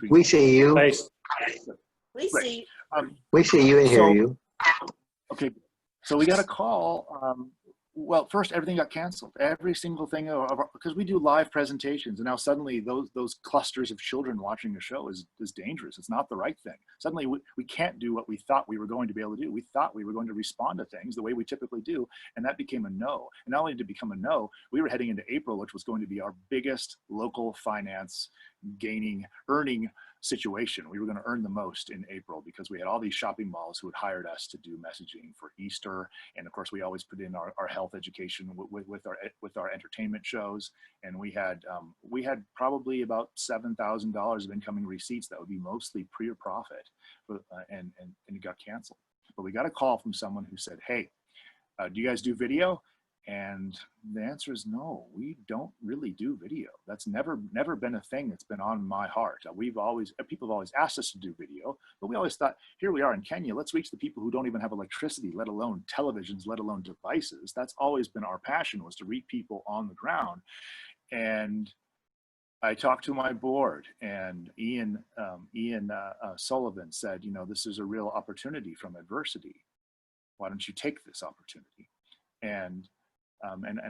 We see you. We see. We see you and hear you. Okay, so we got a call. Well, first, everything got canceled. Every single thing, because we do live presentations, and now suddenly those clusters of children watching a show is dangerous. It's not the right thing. Suddenly, we can't do what we thought we were going to be able to do. We thought we were going to respond to things the way we typically do, and that became a no. And not only did it become a no, we were heading into April, which was going to be our biggest local finance earning situation. We were going to earn the most in April because we had all these shopping malls who had hired us to do messaging for Easter, and of course we always put in our health education with our entertainment shows, and we had probably about $7,000 of incoming receipts that would be mostly profit, and it got canceled. But we got a call from someone who said, "Hey, do you guys do video?" And the answer is no, we don't really do video. That's never been a thing that's been on my heart. People have always asked us to do video, but we always thought, here we are in Kenya, let's reach the people who don't even have electricity, let alone televisions, let alone devices. That's always been our passion, was to reach people on the ground. And I talked to my board, and Ian Sullivan said, you know, this is a real opportunity from adversity. Why don't you take this opportunity? And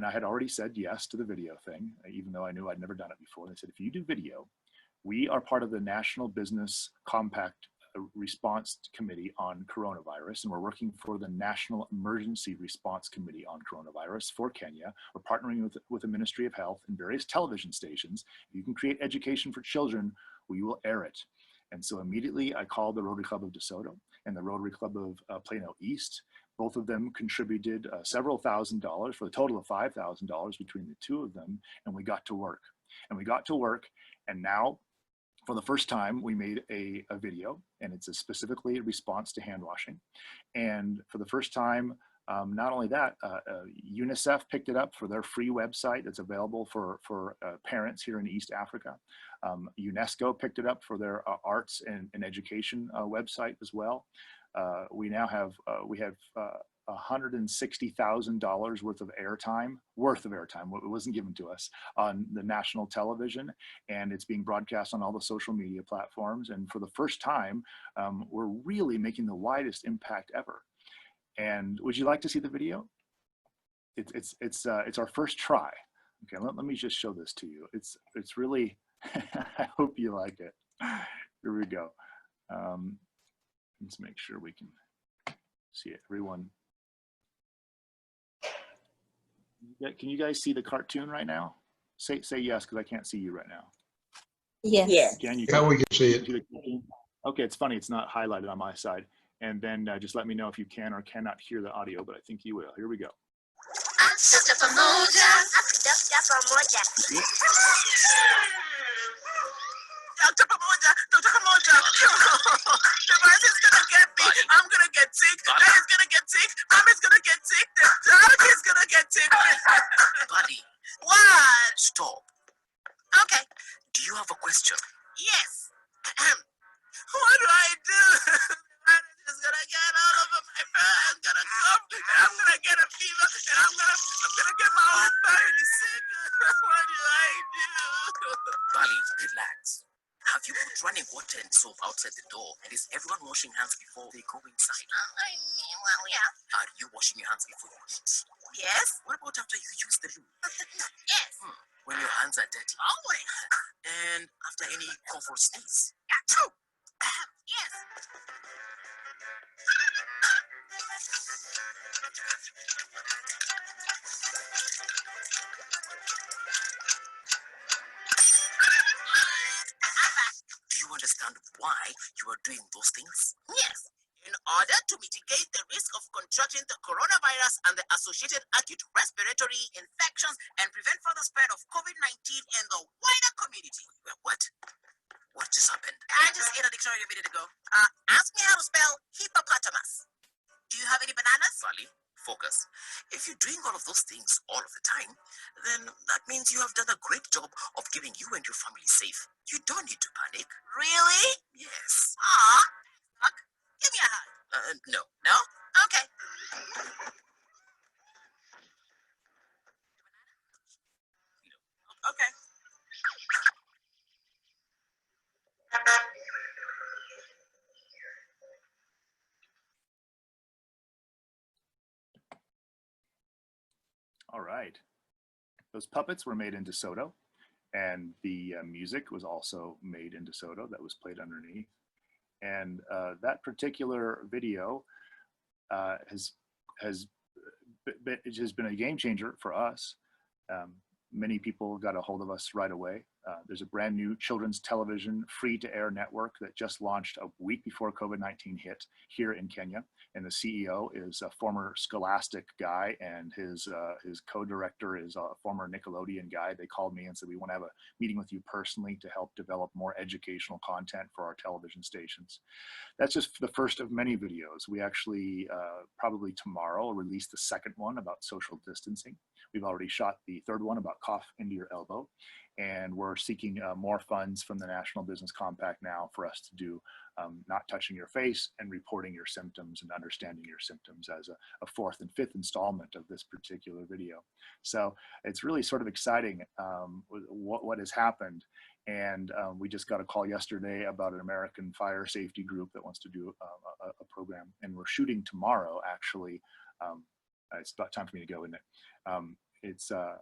I had already said yes to the video thing, even though I knew I'd never done it before. They said, if you do video, we are part of the National Business Compact Response Committee on Coronavirus, and we're working for the National Emergency Response Committee on Coronavirus for Kenya. We're partnering with the Ministry of Health and various television stations. If you can create education for children, we will air it. And so immediately I called the Rotary Club of DeSoto and the Rotary Club of Plano East. Both of them contributed several $1,000s for a total of $5,000 between the two of them, and we got to work. And now, for the first time, we made a video, and it's specifically a response to hand washing. And for the first time, not only that, UNICEF picked it up for their free website that's available for parents here in East Africa. UNESCO picked it up for their arts and education website as well. We now have $160,000 worth of airtime. It wasn't given to us on the national television, and it's being broadcast on all the social media platforms. And for the first time, we're really making the widest impact ever. And would you like to see the video? It's our first try. Okay, let me just show this to you. It's really, I hope you like it. Here we go. Let's make sure we can see it. Everyone, can you guys see the cartoon right now? Say yes, because I can't see you right now. Yes. Can you? Yeah, we can see it. Okay, it's funny, it's not highlighted on my side. And then just let me know if you can or cannot hear the audio, but I think you will. Here we go. Dr. Pamoja, the virus is gonna get me. I'm gonna get sick. Daddy's gonna get sick. Mommy's gonna get sick. The dog is gonna get sick. Buddy. What? Stop. Okay. Do you have a question? Yes. What do I do? It's gonna get all over my face. I'm gonna cough. And I'm gonna get a fever. And I'm gonna get my whole body sick. What do I do? Buddy, relax. Have you put running water and soap outside the door? And is everyone washing hands before they go inside? Well, yeah. Are you washing your hands before you eat? Yes. What about after you use the loo? Yes. When your hands are dirty? Always. And after any cough or sneeze? Yeah, true. Yes. Do you understand why you are doing those things? Yes. In order to mitigate the risk of contracting the coronavirus and the associated acute respiratory infections and prevent further spread of COVID-19 in the wider community. What? What just happened? I just ate a dictionary a minute ago. Ask me how to spell hippopotamus. Do you have any bananas? Sally, focus. If you're doing all of those things all of the time, then that means you have done a great job of keeping you and your family safe. You don't need to panic. Really? Yes. Fuck. Give me a hug. No. No? Okay. Okay. All right. Those puppets were made in DeSoto, and the music was also made in DeSoto that was played underneath. And that particular video has been a game changer for us. Many people got a hold of us right away. There's a brand new children's television free-to-air network that just launched a week before COVID-19 hit here in Kenya. And the CEO is a former Scholastic guy, and his co-director is a former Nickelodeon guy. They called me and said, we want to have a meeting with you personally to help develop more educational content for our television stations. That's just the first of many videos. We actually, probably tomorrow, will release the second one about social distancing. We've already shot the third one about cough into your elbow. And we're seeking more funds from the National Business Compact now for us to do not touching your face and reporting your symptoms and understanding your symptoms as a fourth and fifth installment of this particular video. So it's really sort of exciting what has happened. And we just got a call yesterday about an American fire safety group that wants to do a program. And we're shooting tomorrow, actually. It's about time for me to go, isn't it? It's a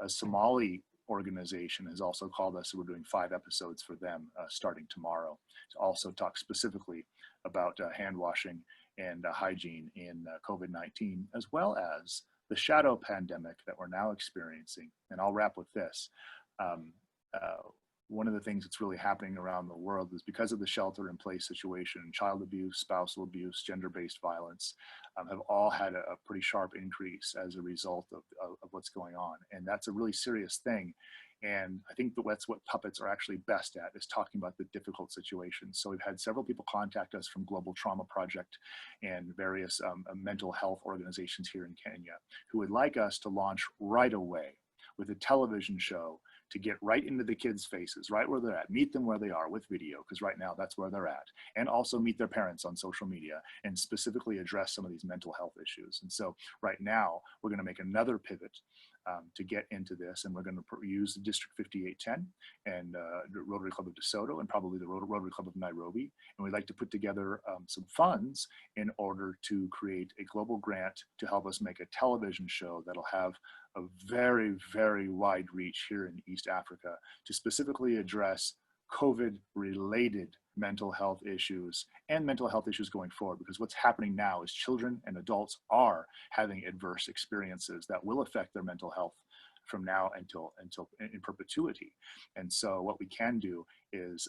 Somali organization has also called us, so we're doing 5 episodes for them starting tomorrow to also talk specifically about hand washing and hygiene in COVID-19, as well as the shadow pandemic that we're now experiencing. And I'll wrap with this. One of the things that's really happening around the world is because of the shelter-in-place situation, child abuse, spousal abuse, gender-based violence have all had a pretty sharp increase as a result of what's going on. And that's a really serious thing. And I think that's what puppets are actually best at, is talking about the difficult situations. So we've had several people contact us from Global Trauma Project and various mental health organizations here in Kenya who would like us to launch right away with a television show to get right into the kids' faces, right where they're at, meet them where they are with video, because right now that's where they're at, and also meet their parents on social media and specifically address some of these mental health issues. And so right now we're gonna make another pivot to get into this, and we're gonna use the District 5810 and the Rotary Club of DeSoto and probably the Rotary Club of Nairobi. And we'd like to put together some funds in order to create a global grant to help us make a television show that'll have a very, very wide reach here in East Africa to specifically address COVID-related mental health issues and mental health issues going forward, because what's happening now is children and adults are having adverse experiences that will affect their mental health from now until in perpetuity. And so what we can do is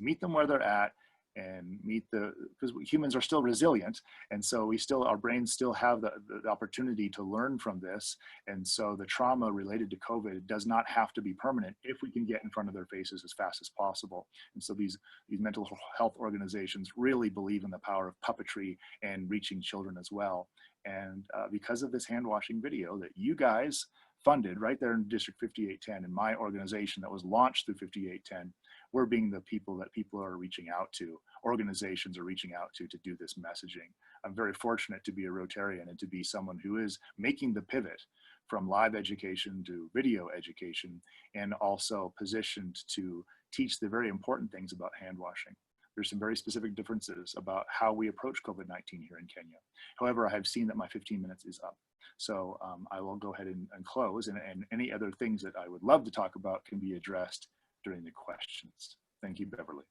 meet them where they're at and because humans are still resilient. And so our brains still have the opportunity to learn from this. And so the trauma related to COVID does not have to be permanent if we can get in front of their faces as fast as possible. And so these mental health organizations really believe in the power of puppetry and reaching children as well. And because of this hand washing video that you guys funded right there in District 5810 in my organization that was launched through 5810, we're being the people that people are reaching out to, organizations are reaching out to do this messaging. I'm very fortunate to be a Rotarian and to be someone who is making the pivot from live education to video education, and also positioned to teach the very important things about hand washing. There's some very specific differences about how we approach COVID-19 here in Kenya. However, I have seen that my 15 minutes is up. So I will go ahead and close, and any other things that I would love to talk about can be addressed during the questions. Thank you, Beverly.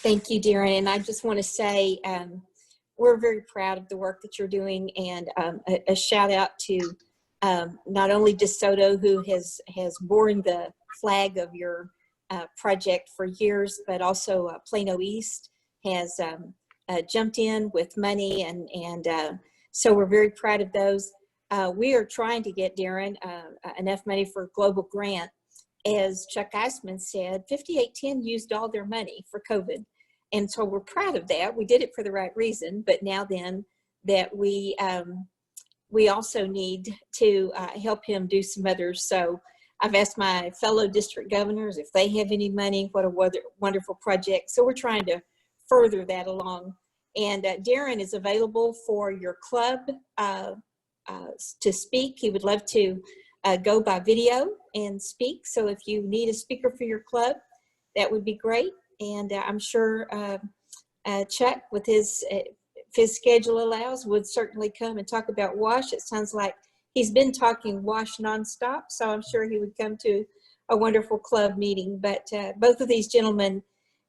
Thank you, Darren. And I just want to say, we're very proud of the work that you're doing, and a shout out to not only DeSoto, who has borne the flag of your project for years, but also Plano East has jumped in with money, and so we're very proud of those. We are trying to get, Darren, enough money for a global grant. As Chuck Eisemann said, 5810 used all their money for COVID. And so we're proud of that. We did it for the right reason, but now then that we also need to help him do some others. So I've asked my fellow district governors if they have any money. What a wonderful project. So we're trying to further that along. And Darren is available for your club to speak. He would love to go by video and speak. So if you need a speaker for your club, that would be great. And I'm sure Chuck, with his, if his schedule allows, would certainly come and talk about WASH. It sounds like he's been talking WASH nonstop, so I'm sure he would come to a wonderful club meeting. But both of these gentlemen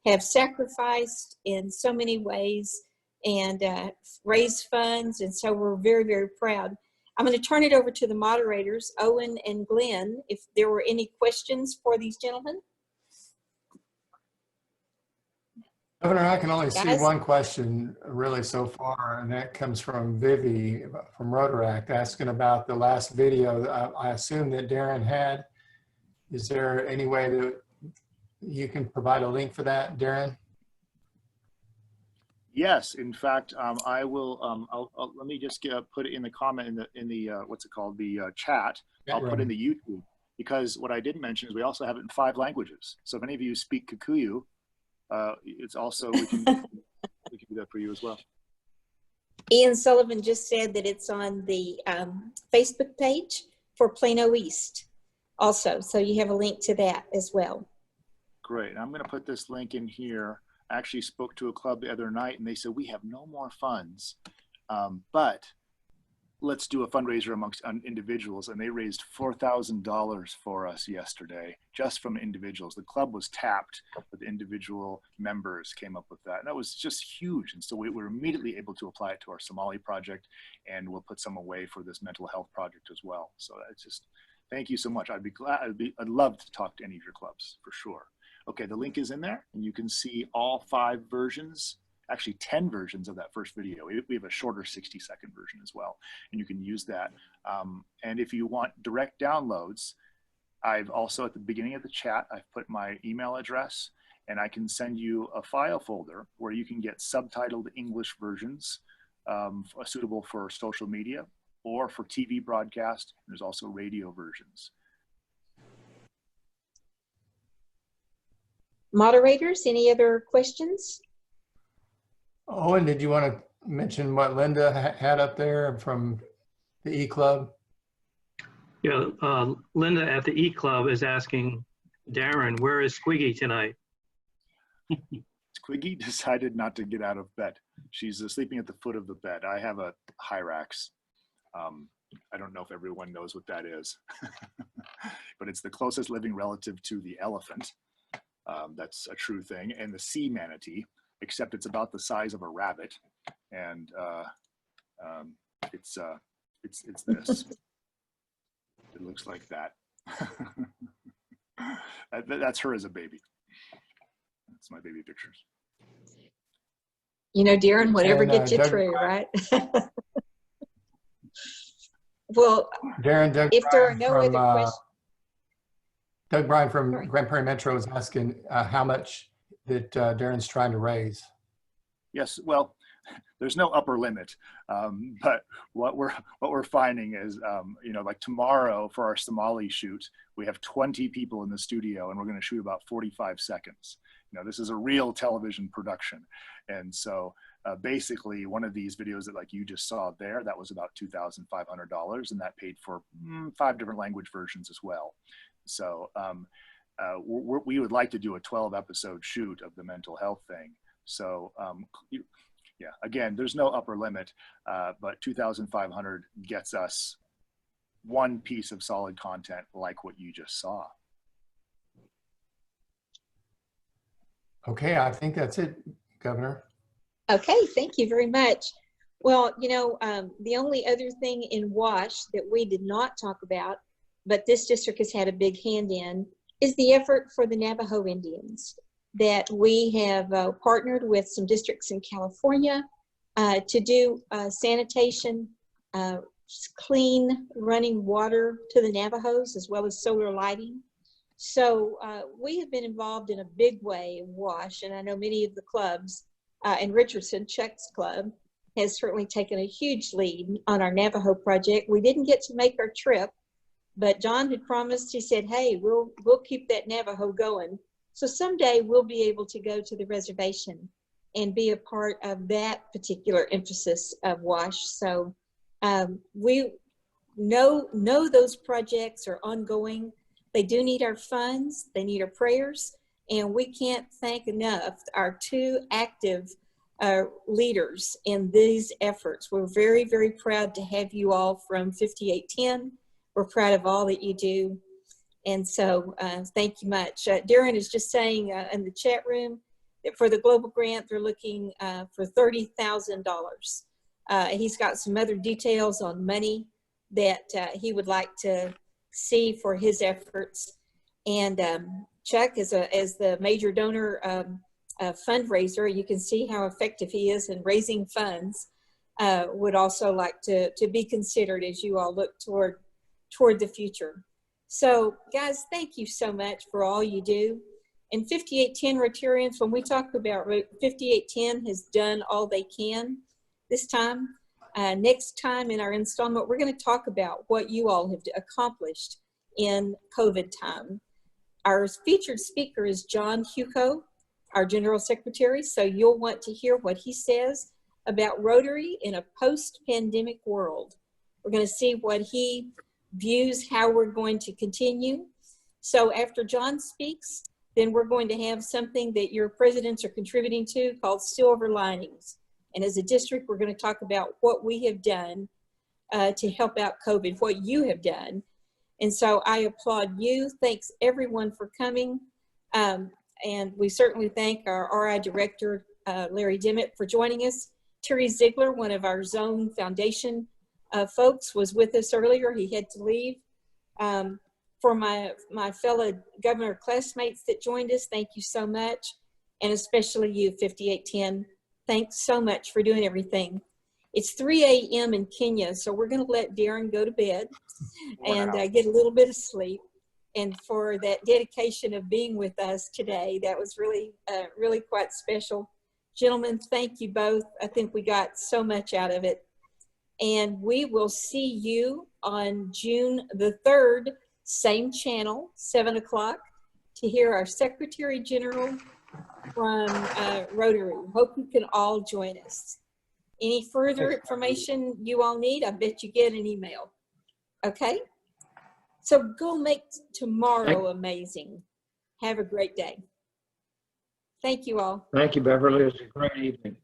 have sacrificed in so many ways and raised funds, and so we're very, very proud. I'm going to turn it over to the moderators, Owen and Glenn, if there were any questions for these gentlemen. Governor, I can only see Guys? one question really so far, and that comes from Vivi from Rotary, asking about the last video I assume that Darren had. Is there any way that you can provide a link for that, Darren? Yes, in fact, I will. Let me just put it in the comment in the what's it called, the chat. I'll put in the YouTube, because what I didn't mention is we also have it in 5 languages. So if any of you speak Kikuyu, it's also we can do that for you as well. Ian Sullivan just said that it's on the Facebook page for Plano East also. So you have a link to that as well. Great. I'm going to put this link in here. I actually spoke to a club the other night and they said, we have no more funds, but let's do a fundraiser amongst individuals. And they raised $4,000 for us yesterday, just from individuals. The club was tapped, but the individual members came up with that. And that was just huge. And so we were immediately able to apply it to our Somali project, and we'll put some away for this mental health project as well. So it's just, thank you so much. I'd be glad, I'd love to talk to any of your clubs for sure. Okay, the link is in there, and you can see all 5 versions, actually 10 versions of that first video. We have a shorter 60-second version as well, and you can use that. And if you want direct downloads, I've also, at the beginning of the chat, I've put my email address, and I can send you a file folder where you can get subtitled English versions suitable for social media or for TV broadcast. There's also radio versions. Moderators, any other questions? Owen, did you want to mention what Linda had up there from the E-Club? Yeah, Linda at the E-Club is asking Darren, where is Squiggy tonight? Squiggy decided not to get out of bed. She's sleeping at the foot of the bed. I have a Hyrax. I don't know if everyone knows what that is, but it's the closest living relative to the elephant. That's a true thing. And the sea manatee, except it's about the size of a rabbit. And it's this. It looks like that. That's her as a baby. That's my baby pictures. You know, Darren, whatever And, gets you Doug, through, right? Well, Darren, Doug if there are Bryan no from, other questions. Doug Bryan from Sorry. Grand Prairie Metro is asking how much that Darren's trying to raise. Yes, well, there's no upper limit, but what we're finding is, you know, like tomorrow for our Somali shoot, we have 20 people in the studio, and we're going to shoot about 45 seconds. You know, this is a real television production, and so basically one of these videos that like you just saw there, that was about $2,500, and that paid for 5 different language versions as well. So we would like to do a 12-episode shoot of the mental health thing. So yeah, again, there's no upper limit, but 2,500 gets us one piece of solid content like what you just saw. Okay, I think that's it, Governor. Okay, thank you very much. Well, the only other thing in WASH that we did not talk about, but this district has had a big hand in, is the effort for the Navajo Indians, that we have partnered with some districts in California to do sanitation, clean running water to the Navajos, as well as solar lighting. So we have been involved in a big way in WASH, and I know many of the clubs, and Richardson, Chuck's club, has certainly taken a huge lead on our Navajo project. We didn't get to make our trip, but John had promised, he said, hey, we'll keep that Navajo going. So someday we'll be able to go to the reservation and be a part of that particular emphasis of WASH. So we know those projects are ongoing. They do need our funds, they need our prayers, and we can't thank enough our two active leaders in these efforts. We're very, very proud to have you all from 5810. We're proud of all that you do. And so thank you much. Darren is just saying in the chat room that for the global grant, they're looking for $30,000. He's got some other details on money that he would like to see for his efforts. And Chuck, as the major donor fundraiser, you can see how effective he is in raising funds, would also like to be considered as you all look toward the future. So guys, thank you so much for all you do. And 5810 Rotarians, when we talk about 5810 has done all they can this time. Next time in our installment, we're going to talk about what you all have accomplished in COVID time. Our featured speaker is John Hugo, our General Secretary, so you'll want to hear what he says about Rotary in a post-pandemic world. We're going to see what he views, how we're going to continue. So after John speaks, then we're going to have something that your presidents are contributing to called Silver Linings. And as a district, we're going to talk about what we have done to help out COVID, what you have done. And so I applaud you. Thanks everyone for coming. And we certainly thank our RI Director, Larry Dimmitt, for joining us. Terry Ziegler, one of our Zone Foundation folks, was with us earlier. He had to leave. For my fellow governor classmates that joined us, thank you so much. And especially you, 5810. Thanks so much for doing everything. It's 3 a.m. in Kenya, so we're going to let Darren go to bed and get a little bit of sleep. And for that dedication of being with us today, that was really, really quite special. Gentlemen, thank you both. I think we got so much out of it. And we will see you on June the 3rd, same channel, 7 o'clock, to hear our Secretary General from Rotary. Hope you can all join us. Any further information you all need, I bet you get an email. Okay? So go make tomorrow amazing. Have a great day. Thank you all. Thank you, Beverly. It was a great evening.